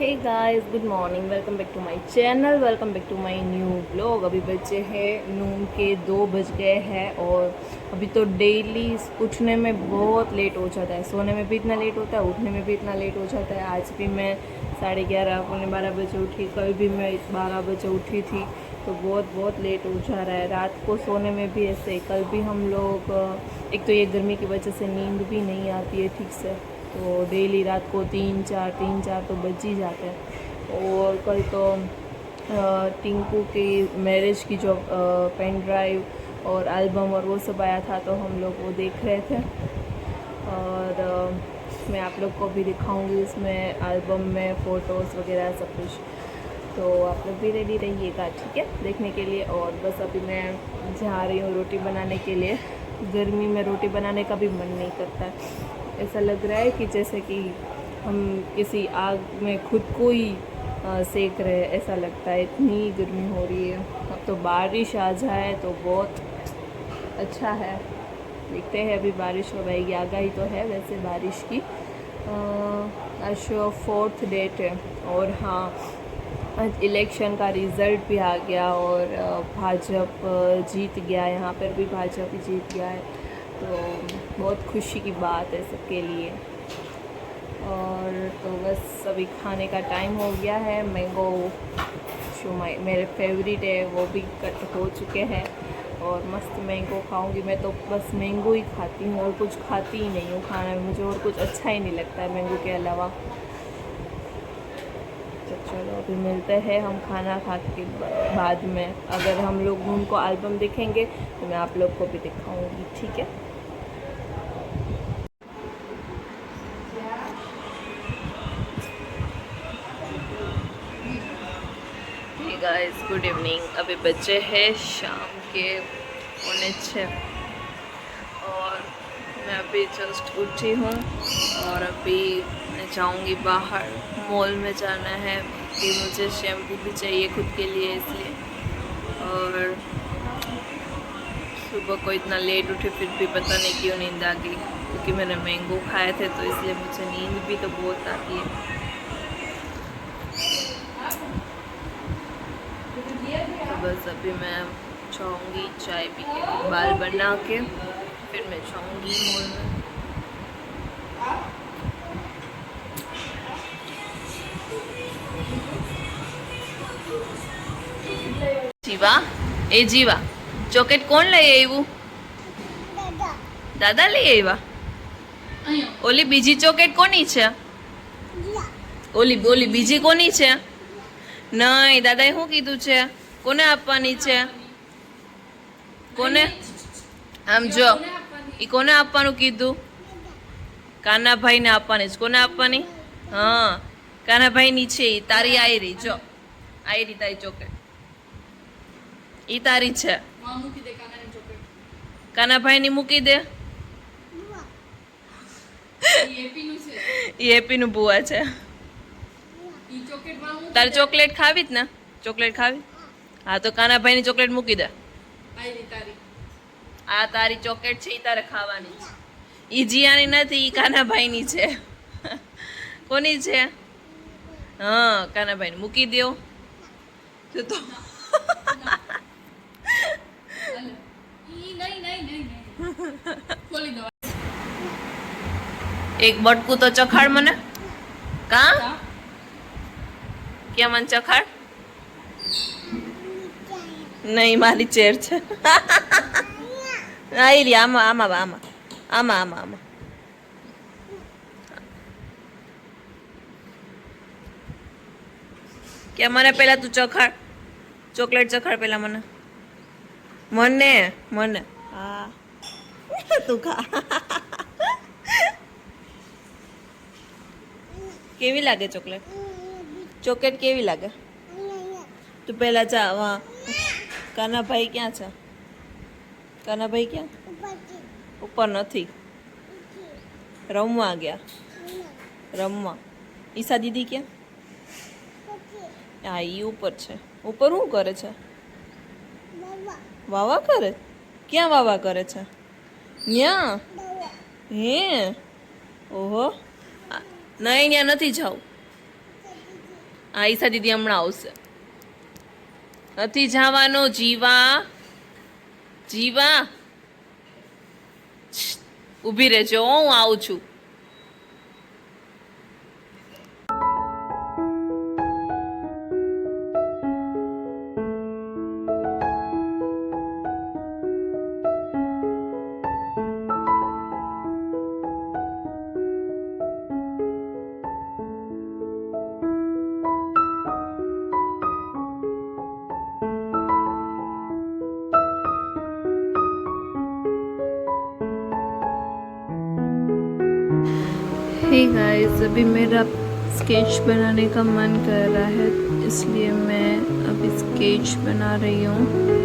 Hey guys, good morning. Welcome back to my channel, welcome back to my new blog. अभी बच्चे हैं नून के 2 बज गए हैं और अभी तो डेली उठने में बहुत लेट हो जाता है। सोने में भी इतना लेट होता है, उठने में भी इतना लेट हो जाता है। आज भी मैं 11:30 पौने 12 बजे उठी, कल भी मैं 12 बजे उठी थी, तो बहुत लेट हो जा रहा है। रात को सोने में भी ऐसे, कल भी हम लोग एक तो ये गर्मी की वजह से नींद भी नहीं आती है ठीक से, तो डेली रात को 3-4 तो बज ही जाते हैं। और कल तो टिंकू की मैरिज की जो पेन ड्राइव और एल्बम और वो सब आया था, तो हम लोग वो देख रहे थे। और मैं आप लोग को भी दिखाऊंगी इसमें एल्बम में फ़ोटोज़ वगैरह सब कुछ, तो आप लोग भी रेडी रहिएगा, ठीक है, देखने के लिए। और बस अभी मैं जा रही हूँ रोटी बनाने के लिए। गर्मी में रोटी बनाने का भी मन नहीं करता है, ऐसा लग रहा है कि जैसे कि हम किसी आग में खुद को ही सेक रहे हैं, ऐसा लगता है, इतनी गर्मी हो रही है। अब तो बारिश आ जाए तो बहुत अच्छा है। देखते हैं, अभी बारिश हो आएगी, आगाही तो है वैसे बारिश की। आज 4th डेट है। और हाँ, आज इलेक्शन का रिज़ल्ट भी आ गया और भाजपा जीत गया, यहाँ पर भी भाजपा जीत गया है, तो बहुत खुशी की बात है सबके लिए। और तो बस अभी खाने का टाइम हो गया है। मैंगो जो मेरे फेवरेट है वो भी कट हो चुके हैं और मस्त मैंगो खाऊंगी। मैं तो बस मैंगो ही खाती हूँ और कुछ खाती ही नहीं हूँ खाने में, मुझे और कुछ अच्छा ही नहीं लगता है मैंगो के अलावा। तो चलो अभी मिलते हैं हम खाना खा के बाद में। अगर हम लोग उनको एल्बम दिखेंगे तो मैं आप लोग को भी दिखाऊंगी, ठीक है। Guys, good evening. अभी बच्चे हैं शाम के 6:45 और मैं अभी जस्ट उठी हूँ और अभी मैं जाऊँगी बाहर। मॉल में जाना है कि मुझे शैम्पू भी चाहिए खुद के लिए, इसलिए। और सुबह को इतना लेट उठी फिर भी पता नहीं क्यों नींद आ गई, क्योंकि मैंने मैंगो खाए थे, तो इसलिए मुझे नींद भी तो बहुत आती है। तो बस अभी मैं जाऊँगी चाय पी के, बाल बना के, फिर मैं जाऊँगी मॉल में। जीवा, ए जीवा, ચોકલેટ કોણ લઈ આવ્યું? દાદા લઈ આવ્યા? ઓલી બીજી ચોકલેટ કોની છે? ઓલી ઓલી બીજી કોની છે? નહીં, દાદાએ શું કીધું છે? કોને આપવાની છે? કોને? આમ જો, એ કોને આપવાનું કીધું? કાનાભાઈને આપવાની છે. કોને આપવાની? હા, કાનાભાઈની છે. એ તારી આયરી, જો આયરી તારી ચોકલેટ, એ તારી છે. કાનાભાઈની મૂકી દે. એ હેપીનું બુઆ છે. તારે ચોકલેટ ખાવી જ ને? ચોકલેટ ખાવી? હા, તો કાનાભાઈની ચોકલેટ મૂકી દે. આ તારી ચોકલેટ છે, એ તારે ખાવાની છે. ઈ જીયાની નથી, ઈ કાનાભાઈની છે. કોની છે? હા, કાનાભાઈની મૂકી દો. તો એક બટકું તો ચખાડ મને. કા ક્યાં મને ચખાડ? નહીં, મારી ચેર છે. આયરી, આમાં આમાં આમાં આમાં આમાં આમાં. કે મને પેલા તું ચખાડ, ચોકલેટ ચખાડ પેલા મને. મને મને હા, તું ખા. કેવી લાગે ચોકલેટ? ચોકલેટ કેવી લાગે? તું પહેલા જા. કાનાભાઈ ક્યાં છે? કાનાભાઈ ક્યાં? ઉપર નથી, રમવા ગયા. રમવા. ઈશા દીદી ક્યાં? હા, ઈ ઉપર છે. ઉપર શું કરે છે? વાવા કરે? ક્યાં વાવા કરે છે? ન્યા? હે, ઓહો. નહીં, ત્યાં નથી જાવું. હા ઈશા દીદી હમણાં આવશે. નથી જવાનું જીવા. જીવા ઊભી રહેજો, હું આવું છું. हे गाइस, अभी मेरा स्केच बनाने का मन कर रहा है, इसलिए मैं अभी स्केच बना रही हूँ.